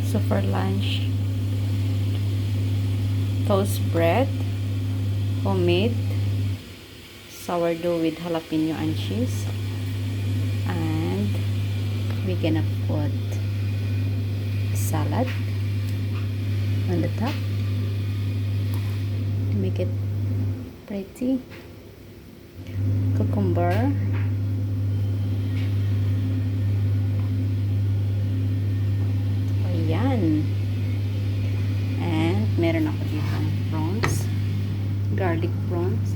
So for lunch, toast bread, homemade, sourdough with jalapeno and cheese, and we're gonna put salad on the top to make it pretty, cucumber, ayan, and meron ako dito prawns, garlic prawns,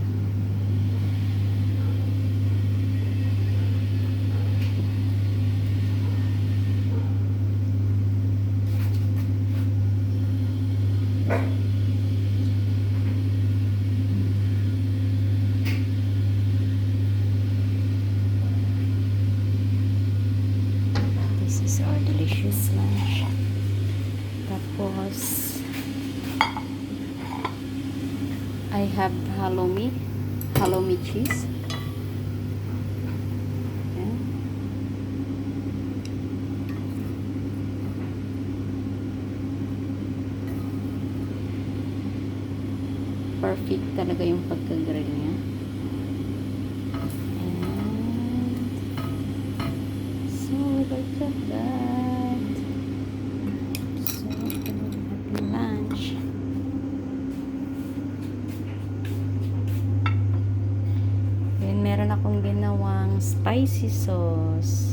this is our delicious lunch. Tapos I have halloumi cheese. Ayan. Perfect talaga yung pagka-grill niya. And so look at that. So ating lunch. Then meron akong ginawang spicy sauce.